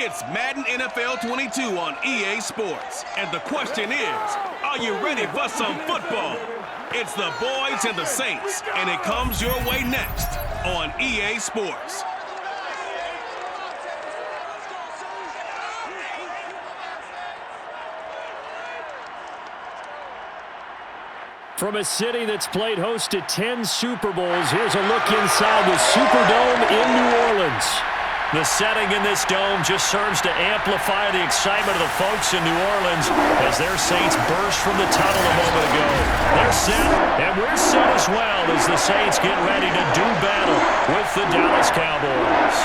It's Madden NFL 22 on EA Sports. And the question is, are you ready for some football? It's the boys and the Saints, and it comes your way next on EA Sports. From a city that's played host to 10 Super Bowls, here's a look inside the Superdome in New Orleans. The setting in this dome just serves to amplify the excitement of the folks in New Orleans as their Saints burst from the tunnel a moment ago. They're set, and we're set as well as the Saints get ready to do battle with the Dallas Cowboys.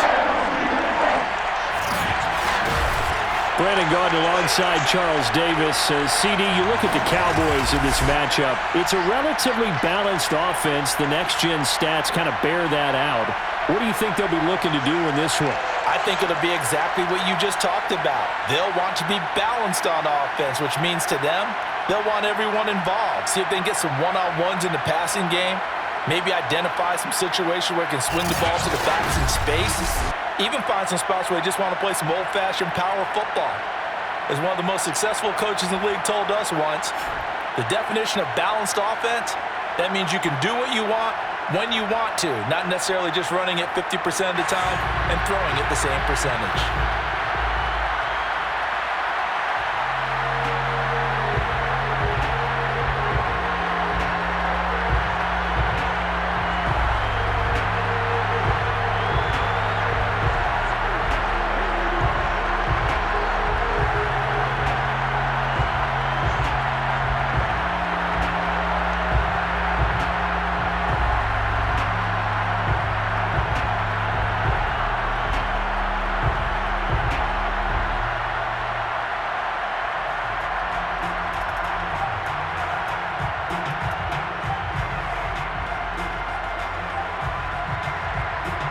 Brandon Gordon alongside Charles Davis. CD, you look at the Cowboys in this matchup. It's a relatively balanced offense. The next-gen stats kind of bear that out. What do you think they'll be looking to do in this one? I think it'll be exactly what you just talked about. They'll want to be balanced on offense, which means to them, they'll want everyone involved. See if they can get some one-on-ones in the passing game. Maybe identify some situation where they can swing the ball to the backs in space. Even find some spots where they just want to play some old-fashioned power football. As one of the most successful coaches in the league told us once, the definition of balanced offense, that means you can do what you want when you want to, not necessarily just running it 50% of the time and throwing it the same percentage.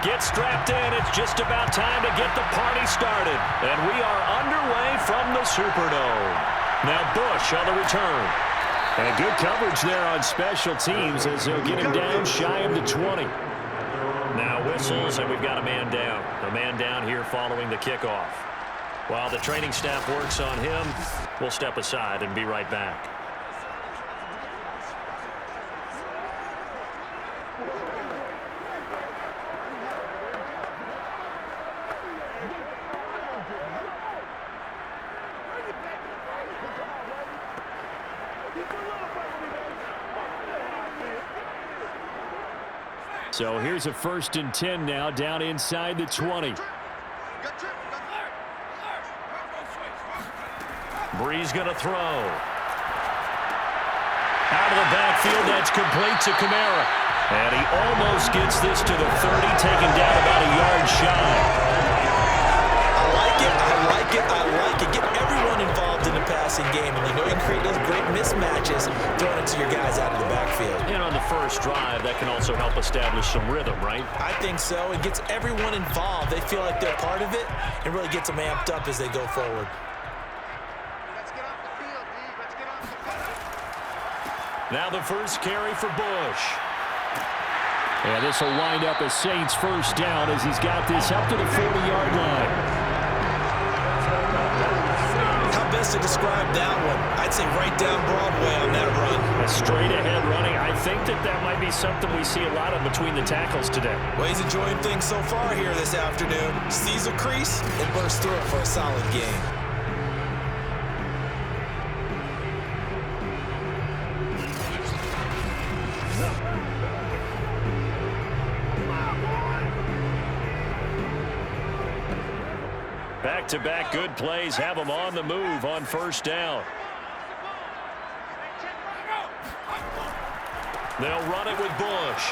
Get strapped in. It's just about time to get the party started. And we are underway from the Superdome. Now Bush on the return. And good coverage there on special teams as they'll get him down shy of the 20. Now whistles, and we've got a man down. A man down here following the kickoff. While the training staff works on him, we'll step aside and be right back. So here's a 1st and 10 now, down inside the 20. Brees going to throw. Out of the backfield, that's complete to Kamara. And he almost gets this to the 30, taken down about a yard shy. I like it, I like it, I like it. Get everyone involved in the passing game, and you know you can create those great mismatches throwing it to your guys out of the backfield. And on the first drive, that can also help establish some rhythm, right? I think so. It gets everyone involved. They feel like they're part of it and really gets them amped up as they go forward. Let's get off the field, D. Let's get off the field. Now the first carry for Bush. And this will wind up a Saints first down as he's got this up to the 40-yard line. How best to describe that one? I'd say right down Broadway on that run. A straight-ahead running. I think that might be something we see a lot of between the tackles today. Well, he's enjoying things so far here this afternoon. Sees a crease and bursts through it for a solid game. Back-to-back good plays have them on the move on first down. They'll run it with Bush.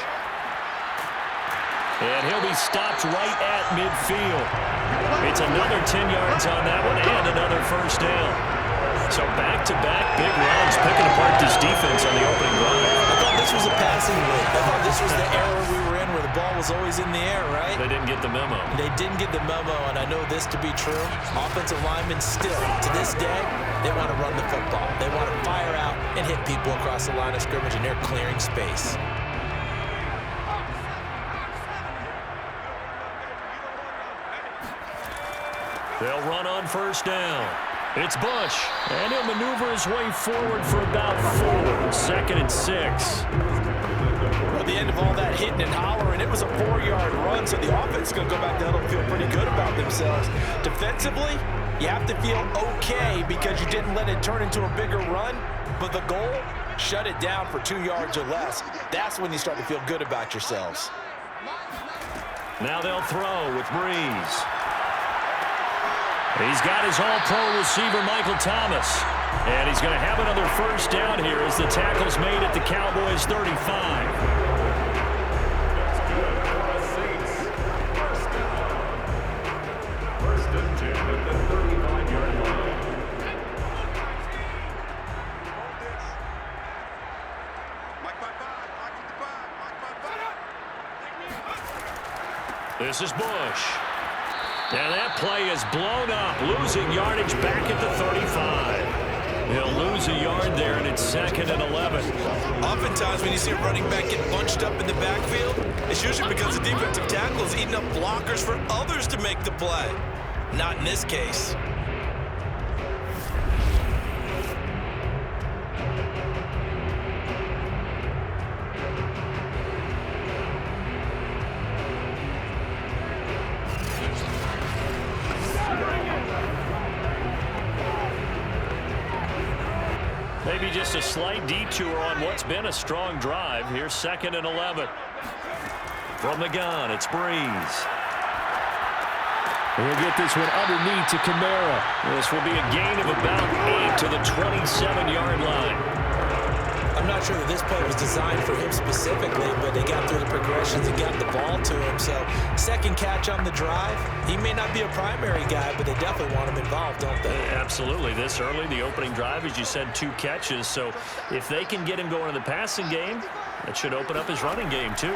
And he'll be stopped right at midfield. It's another 10 yards on that one and another first down. So back-to-back big runs, picking apart this defense on the opening drive. I thought this was a passing league. I thought this was the era we were in where the ball was always in the air, right? They didn't get the memo. They didn't get the memo, and I know this to be true. Offensive linemen still, to this day, they want to run the football. They want to fire out and hit people across the line of scrimmage, and they're clearing space. They'll run on first down. It's Bush, and he'll maneuver his way forward for about 4. 2nd and 6. Well, at the end of all that hitting and hollering, it was a 4-yard run, so the offense is going to go back down and feel pretty good about themselves. Defensively, you have to feel okay because you didn't let it turn into a bigger run, but the goal, shut it down for 2 yards or less. That's when you start to feel good about yourselves. Now they'll throw with Brees. He's got his all-pro receiver, Michael Thomas. And he's going to have another first down here as the tackle's made at the Cowboys' 35. This is Bush. And that play is blown up, losing yardage back at the 35. He'll lose a yard there, and it's 2nd and 11. Oftentimes when you see a running back get bunched up in the backfield, it's usually because the defensive tackle is eating up blockers for others to make the play. Not in this case. Maybe just a slight detour on what's been a strong drive. Here's 2nd and 11. From the gun, it's Brees. He'll get this one underneath to Kamara. This will be a gain of about 8 to the 27-yard line. I'm not sure that this play was designed for him specifically, but they got through the progressions and got the ball to him. So, second catch on the drive. He may not be a primary guy, but they definitely want him involved, don't they? Absolutely. This early, the opening drive, as you said, 2 catches. So, if they can get him going in the passing game, that should open up his running game, too.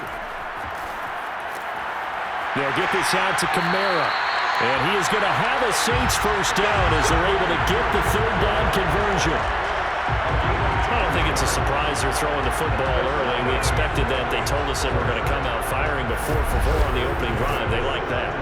They'll get this out to Kamara. And he is going to have a Saints first down as they're able to get the 3rd down conversion. I don't think it's a surprise they're throwing the football early. We expected that. They told us that we're going to come out firing, but 4 for 4 on the opening drive. They like that.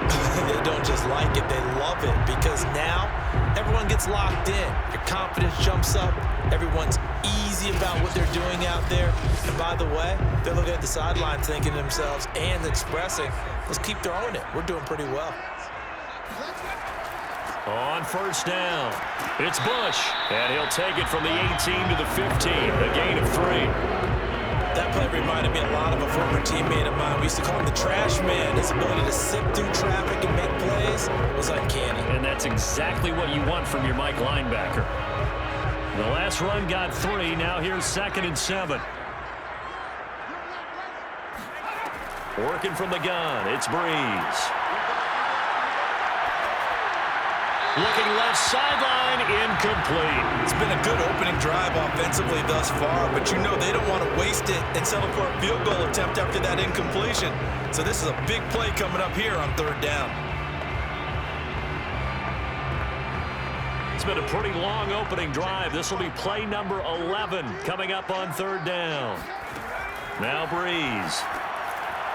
They don't just like it, they love it, because now everyone gets locked in. Your confidence jumps up. Everyone's easy about what they're doing out there. And by the way, they're looking at the sideline thinking to themselves and expressing, let's keep throwing it. We're doing pretty well. On first down, it's Bush, and he'll take it from the 18 to the 15, a gain of 3. That play reminded me a lot of a former teammate of mine. We used to call him the trash man. His ability to sift through traffic and make plays was uncanny. And that's exactly what you want from your Mike linebacker. The last run got 3. Now here's 2nd and 7. Working from the gun, it's Brees. Looking left sideline, incomplete. It's been a good opening drive offensively thus far, but you know they don't want to waste it and settle for a field goal attempt after that incompletion. So this is a big play coming up here on 3rd down. It's been a pretty long opening drive. This will be play number 11 coming up on 3rd down. Now Brees.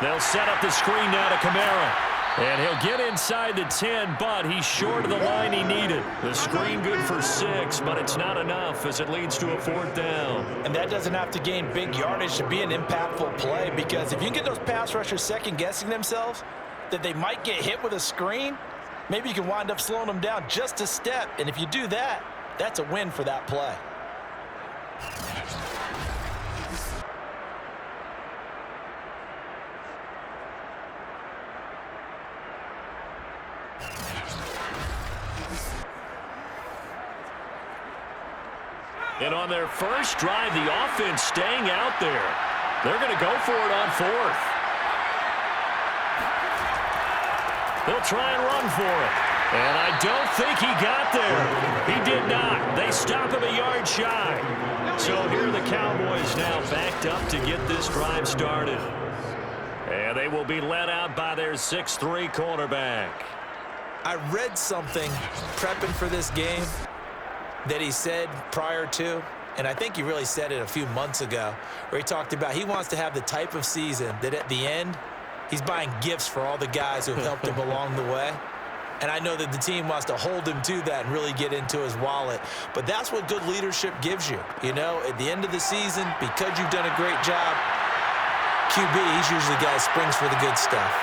They'll set up the screen now to Kamara. And he'll get inside the 10, but he's short of the line he needed. The screen good for 6, but it's not enough as it leads to a 4th down. And that doesn't have to gain big yardage to be an impactful play, because if you can get those pass rushers second-guessing themselves that they might get hit with a screen, maybe you can wind up slowing them down just a step. And if you do that, that's a win for that play. And on their first drive, the offense staying out there. They're going to go for it on 4th. They'll try and run for it. And I don't think he got there. He did not. They stop him a yard shy. So here are the Cowboys now backed up to get this drive started. And they will be led out by their 6'3" cornerback. I read something prepping for this game that he said prior to, and I think he really said it a few months ago, where he talked about he wants to have the type of season that at the end, he's buying gifts for all the guys who helped him along the way. and I know that the team wants to hold him to that and really get into his wallet. But that's what good leadership gives you. You know, at the end of the season, because you've done a great job, QB, he's usually the guy that springs for the good stuff.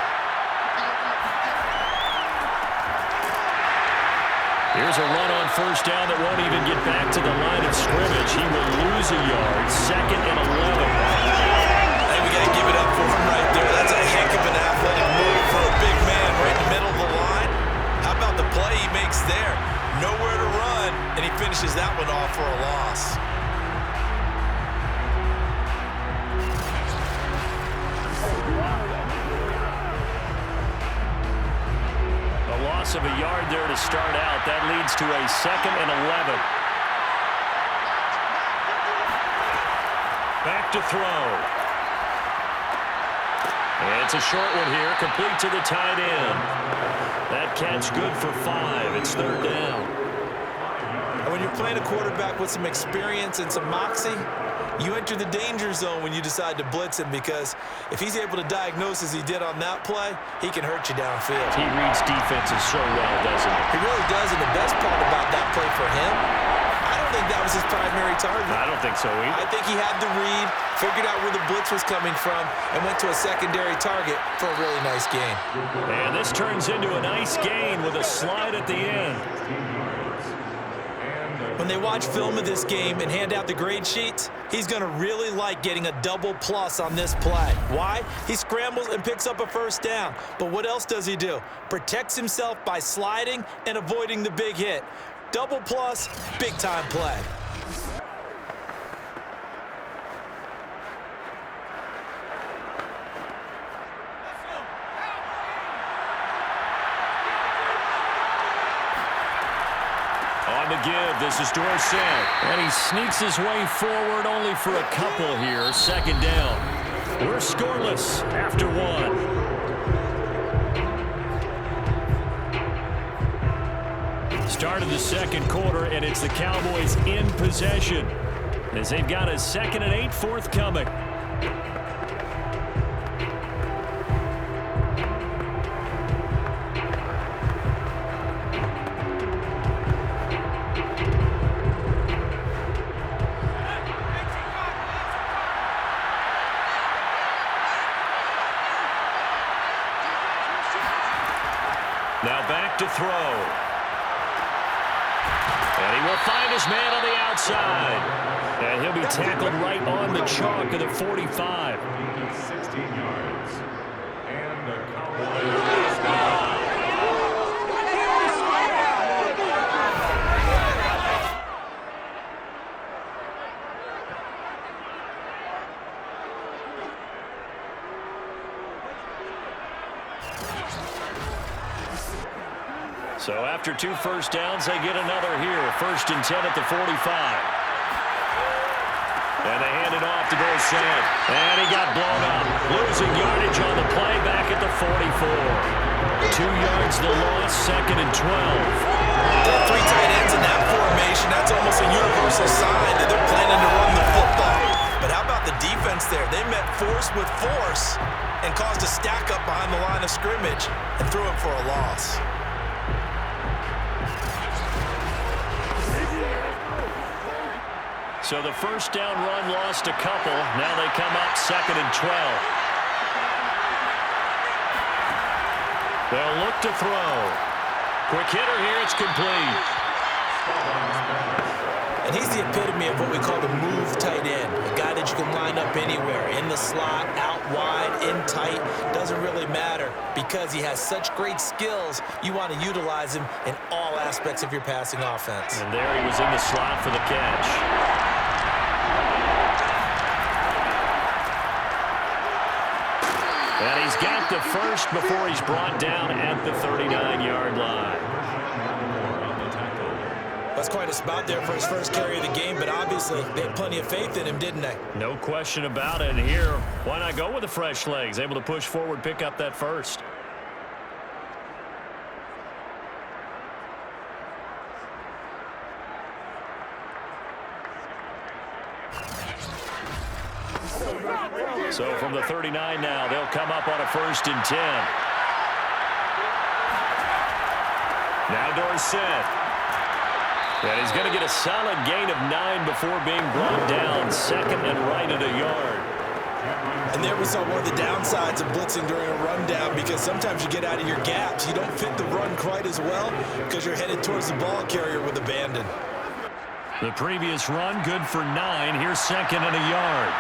Here's a run on first down that won't even get back to the line of scrimmage. He will lose a yard, 2nd and 11. Hey, we got to give it up for him right there. That's a heck of an athletic move for a big man right in the middle of the line. How about the play he makes there? Nowhere to run, and he finishes that one off for a loss. Loss of a yard there to start out. That leads to a 2nd and 11. Back to throw. And it's a short one here, complete to the tight end. That catch good for 5. It's 3rd down. And when you're playing a quarterback with some experience and some moxie, you enter the danger zone when you decide to blitz him, because if he's able to diagnose as he did on that play, he can hurt you downfield. He reads defenses so well, doesn't he? He really does, and the best part about that play for him, I don't think that was his primary target. I don't think so either. I think he had the read, figured out where the blitz was coming from, and went to a secondary target for a really nice gain. And this turns into a nice gain with a slide at the end. When they watch film of this game and hand out the grade sheets, he's going to really like getting a double plus on this play. Why? He scrambles and picks up a first down. But what else does he do? Protects himself by sliding and avoiding the big hit. Double plus, big time play. On the give, this is Dorsett. And he sneaks his way forward only for a couple here. 2nd down. We're scoreless after 1. Start of the 2nd quarter, and it's the Cowboys in possession as they've got a 2nd and 8 forthcoming. Now back to throw. And he will find his man on the outside. And he'll be tackled right on the chalk of the 45. 16 yards. And the Cowboys stop. So after 2 first downs, they get another here. 1st and 10 at the 45. And they hand it off to Dorsett. And he got blown up. Losing yardage on the play back at the 44. 2 yards the loss, 2nd and 12. That 3 tight ends in that formation, that's almost a universal sign that they're planning to run the football. But how about the defense there? They met force with force and caused a stack up behind the line of scrimmage and threw him for a loss. So the first down run lost a couple. Now they come up 2nd and 12. They'll look to throw. Quick hitter here. It's complete. And he's the epitome of what we call the move tight end. A guy that you can line up anywhere. In the slot, out wide, in tight. Doesn't really matter because he has such great skills. You want to utilize him in all aspects of your passing offense. And there he was in the slot for the catch. And he's got the first before he's brought down at the 39-yard line. That's quite a spot there for his first carry of the game, but obviously they had plenty of faith in him, didn't they? No question about it. And here, why not go with the fresh legs? Able to push forward, pick up that first. So from the 39 now, they'll come up on a 1st and 10. Now Dorsett. And he's going to get a solid gain of 9 before being brought down. Second and right at a yard. And there we saw one of the downsides of blitzing during a rundown, because sometimes you get out of your gaps. You don't fit the run quite as well because you're headed towards the ball carrier with abandon. The previous run good for 9. Here's second and a yard.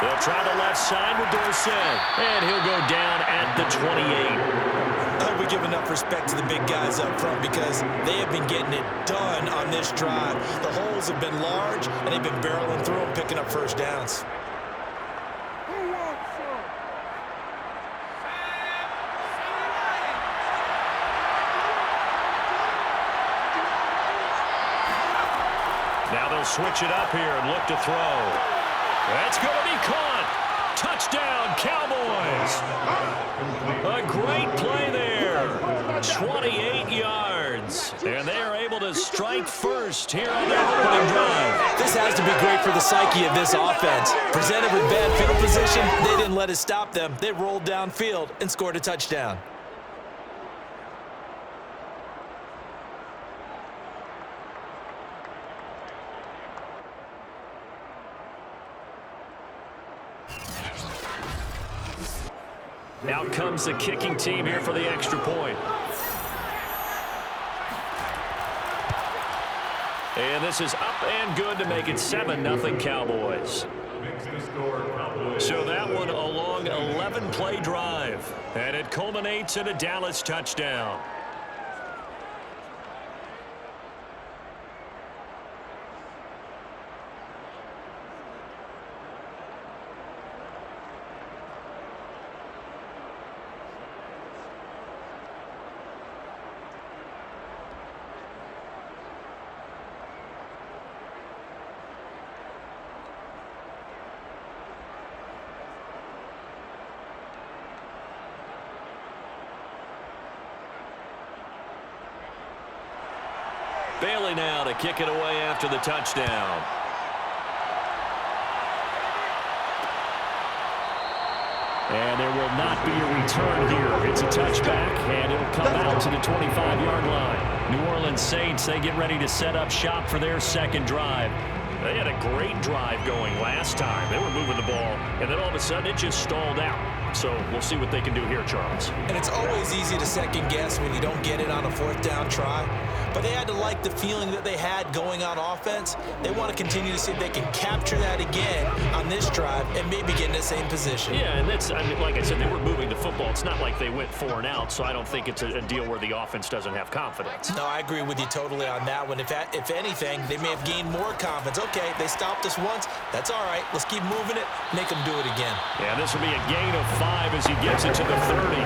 They'll try the left side with Dorsett, and he'll go down at the 28. We give enough respect to the big guys up front because they have been getting it done on this drive. The holes have been large, and they've been barreling through them, picking up first downs. Now they'll switch it up here and look to throw. That's going to be caught. Touchdown, Cowboys. A great play there. 28 yards. And they are able to strike first here on their opening drive. This has to be great for the psyche of this offense. Presented with bad field position, they didn't let it stop them. They rolled downfield and scored a touchdown. Out comes the kicking team here for the extra point. And this is up and good to make it 7-0 Cowboys. So that one a long 11-play drive. And it culminates in a Dallas touchdown. Bailey now to kick it away after the touchdown. And there will not be a return here. It's a touchback, and it'll come out to the 25-yard line. New Orleans Saints, they get ready to set up shop for their second drive. They had a great drive going last time. They were moving the ball, and then all of a sudden it just stalled out. So we'll see what they can do here, Charles. And it's always easy to second guess when you don't get it on a fourth down try. But they had to like the feeling that they had going on offense. They want to continue to see if they can capture that again on this drive and maybe get in the same position. Yeah, and that's, I mean, like I said, they were moving the football. It's not like they went 4 and out, so I don't think it's a deal where the offense doesn't have confidence. No, I agree with you totally on that one. If anything, they may have gained more confidence. Okay, they stopped us once. That's all right. Let's keep moving it. Make them do it again. Yeah, this will be a gain of 5 as he gets it to the 30.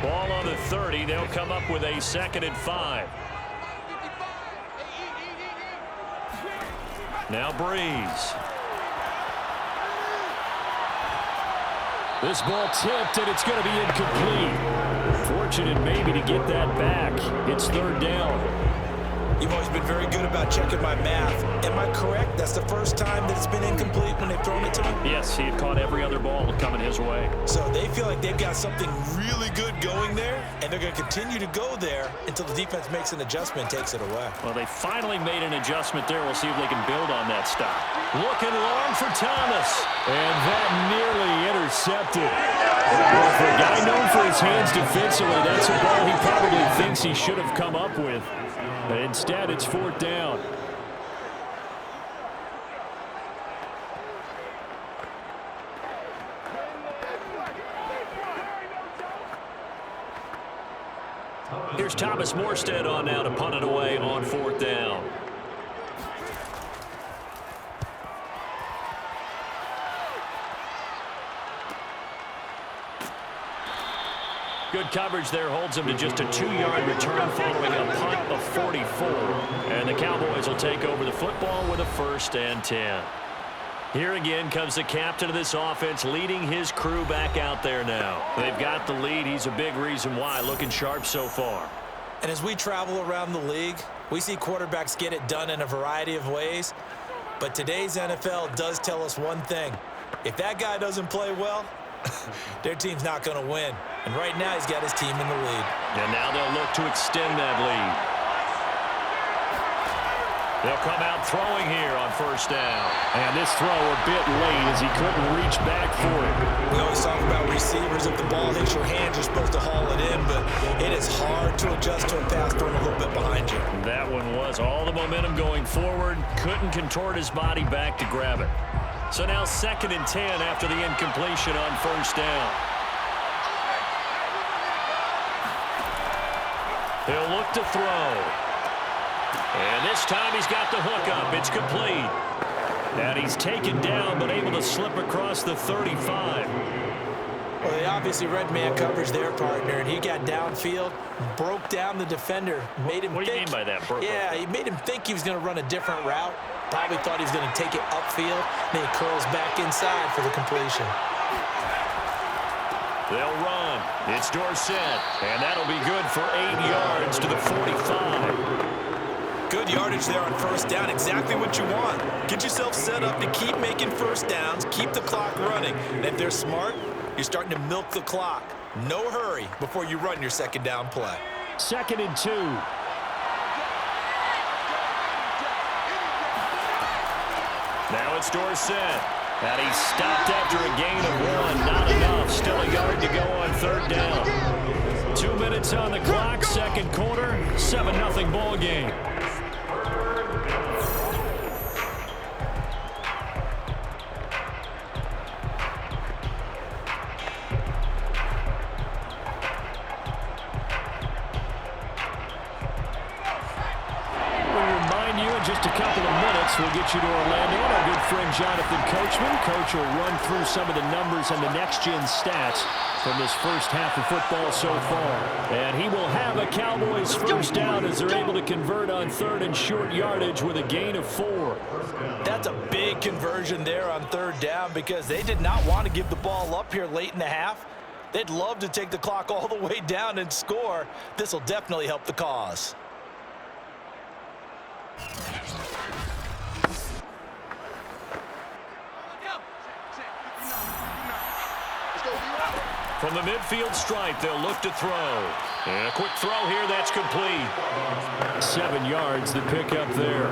Ball on the 30. They'll come up with a 2nd and 5. Now Brees. This ball tipped, and it's going to be incomplete. Fortunate maybe to get that back. It's 3rd down. You've always been very good about checking my math. Am I correct? That's the first time that it's been incomplete when they've thrown it to him? Yes, he had caught every other ball coming his way. So they feel like they've got something really good going there, and they're going to continue to go there until the defense makes an adjustment, takes it away. Well, they finally made an adjustment there. We'll see if they can build on that stop. Looking long for Thomas. And that nearly intercepted. Well, for a guy known for his hands defensively, that's a ball he probably thinks he should have come up with. But instead, it's 4th down. Here's Thomas Morstead on now to punt it away on 4th down. Good coverage there, holds him to just a 2-yard return following a punt of 44. And the Cowboys will take over the football with a 1st and 10. Here again comes the captain of this offense leading his crew back out there now. They've got the lead. He's a big reason why. Looking sharp so far. And as we travel around the league, we see quarterbacks get it done in a variety of ways. But today's NFL does tell us one thing. If that guy doesn't play well, their team's not going to win. And right now he's got his team in the lead. And now they'll look to extend that lead. They'll come out throwing here on first down. And this throw a bit late as he couldn't reach back for it. We always talk about receivers. If the ball hits your hands, you're supposed to haul it in, but it is hard to adjust to a pass thrown a little bit behind you. That one was all the momentum going forward. Couldn't contort his body back to grab it. So now 2nd and 10 after the incompletion on first down. He'll look to throw. And this time he's got the hook up. It's complete. And he's taken down but able to slip across the 35. Well, they obviously read man coverage there, partner, and he got downfield, broke down the defender, made him What do you mean by that, Burko? Yeah, he made him think he was going to run a different route. Probably thought he was going to take it upfield. Then he curls back inside for the completion. They'll run. It's Dorsett. And that'll be good for 8 yards to the 45. Good yardage there on first down. Exactly what you want. Get yourself set up to keep making first downs, keep the clock running. And if they're smart, you're starting to milk the clock. No hurry before you run your 2nd down play. 2nd and 2. Now it's Dorsett. And he's stopped after a gain of 1. Not enough. Still a yard to go on 3rd down. 2 minutes on the clock. 2nd quarter. 7-0 ball game. Just a couple of minutes, we'll get you to Orlando and our good friend Jonathan Coachman. Coach will run through some of the numbers and the next-gen stats from this first half of football so far. And he will have a Cowboys first down as they're able to convert on 3rd and short yardage with a gain of 4. That's a big conversion there on 3rd down because they did not want to give the ball up here late in the half. They'd love to take the clock all the way down and score. This will definitely help the cause. From the midfield stripe, they'll look to throw. And a quick throw here, that's complete. 7 yards, the pickup there.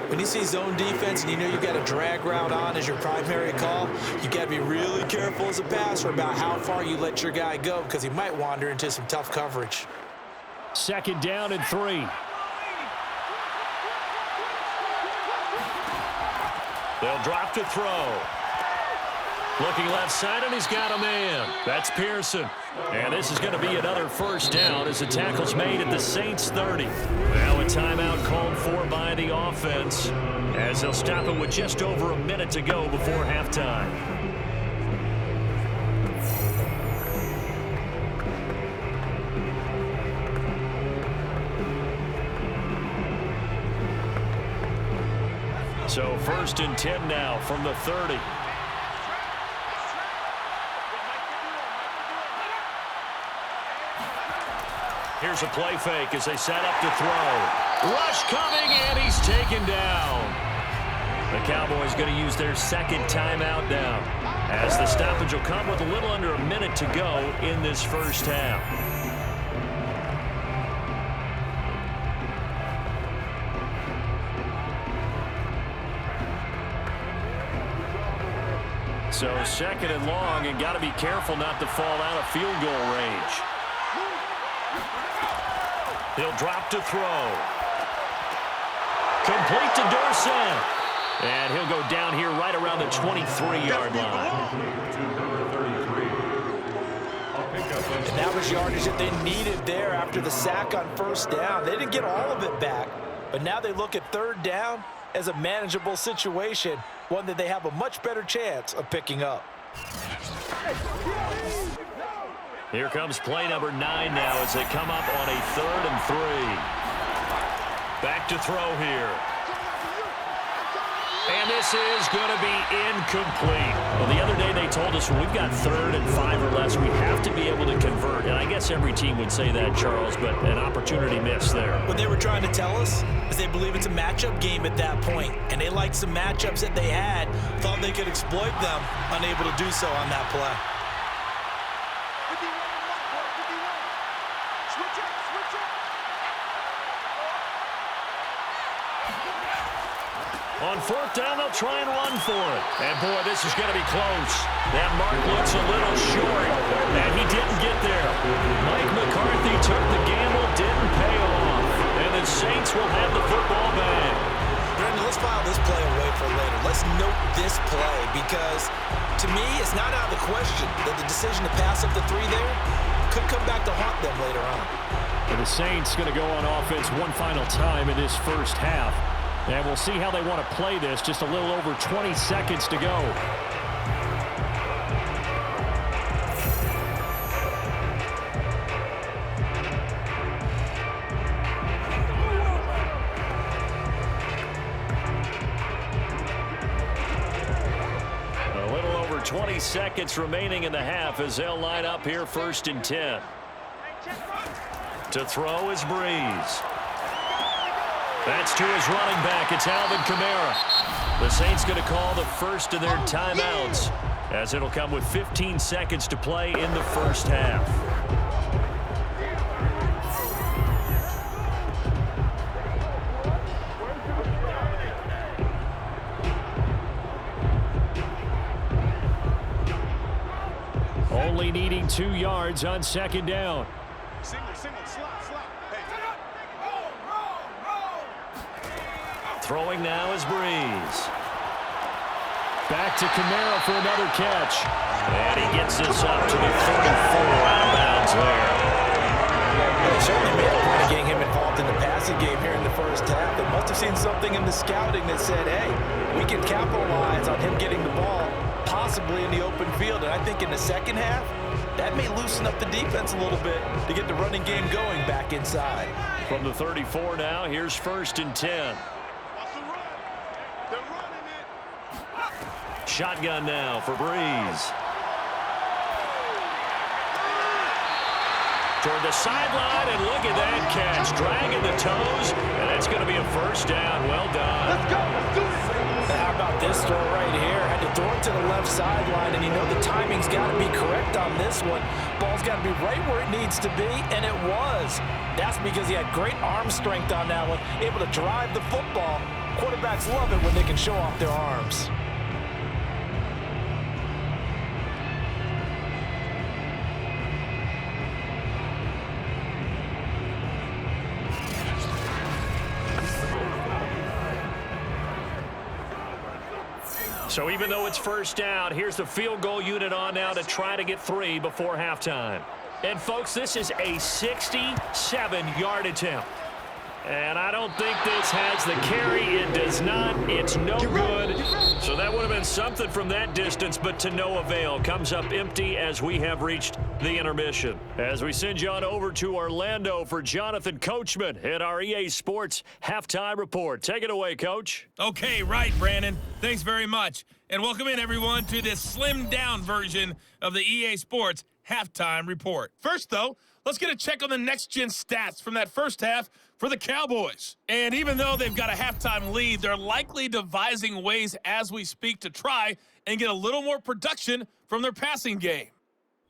When you see zone defense and you know you've got a drag route on as your primary call, you got to be really careful as a passer about how far you let your guy go because he might wander into some tough coverage. 2nd down and 3. They'll drop to throw. Looking left side, and he's got a man. That's Pearson. And this is going to be another first down as the tackle's made at the Saints 30. Now a timeout called for by the offense as they'll stop it with just over a minute to go before halftime. So 1st and 10 now from the 30. Here's a play fake as they set up to throw. Rush coming, and he's taken down. The Cowboys going to use their 2nd timeout now as the stoppage will come with a little under a minute to go in this first half. So 2nd and long, and got to be careful not to fall out of field goal range. He'll drop to throw. Complete to Dorsett. And he'll go down here right around the 23-yard line. And that was yardage that they needed there after the sack on first down. They didn't get all of it back, but now they look at 3rd down as a manageable situation, one that they have a much better chance of picking up. Here comes play number 9 now as they come up on a 3rd and 3. Back to throw here. And this this is going to be incomplete. Well, the other day they told us when we've got 3rd and 5 or less, we have to be able to convert. And I guess every team would say that, Charles, but an opportunity missed there. What they were trying to tell us is they believe it's a matchup game at that point, and they liked some matchups that they had, thought they could exploit them, unable to do so on that play. On 4th down, they'll try and run for it. And, boy, this is going to be close. That mark looks a little short, and he didn't get there. Mike McCarthy took the gamble, didn't pay off. And the Saints will have the football back. Brandon, let's file this play away for later. Let's note this play because, to me, it's not out of the question that the decision to pass up the 3 there could come back to haunt them later on. And the Saints going to go on offense one final time in this first half. And we'll see how they want to play this. Just a little over 20 seconds to go. A little over 20 seconds remaining in the half as they'll line up here 1st and 10. To throw is Brees. That's to his running back. It's Alvin Kamara. The Saints going to call the first of their timeouts as it'll come with 15 seconds to play in the first half. Only needing 2 yards on 2nd down. Single, slot. Throwing now is Brees. Back to Kamara for another catch. And he gets this up to the 34 out of bounds there. They certainly made a point of getting him involved in the passing game here in the first half. They must have seen something in the scouting that said, hey, we can capitalize on him getting the ball, possibly in the open field. And I think in the second half, that may loosen up the defense a little bit to get the running game going back inside. From the 34 now, here's 1st and 10. Shotgun now for Brees. Toward the sideline, and look at that catch. Dragging the toes, and that's going to be a 1st down. Well done. Let's go. Let's do this. How about this throw right here? Had to throw it to the left sideline, and you know the timing's got to be correct on this one. Ball's got to be right where it needs to be, and it was. That's because he had great arm strength on that one, able to drive the football. Quarterbacks love it when they can show off their arms. So even though it's 1st down, here's the field goal unit on now to try to get 3 before halftime. And, folks, this is a 67-yard attempt. And I don't think this has the carry. It does not. It's no good. So that would have been something from that distance, but to no avail. Comes up empty as we have reached the intermission. As we send you on over to Orlando for Jonathan Coachman at our EA Sports Halftime Report. Take it away, Coach. Okay, right, Brandon. Thanks very much. And welcome in, everyone, to this slimmed-down version of the EA Sports Halftime Report. First, though, let's get a check on the next-gen stats from that first half for the Cowboys. And even though they've got a halftime lead, they're likely devising ways as we speak to try and get a little more production from their passing game.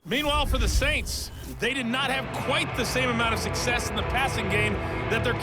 Meanwhile, for the Saints, they did not have quite the same amount of success in the passing game that their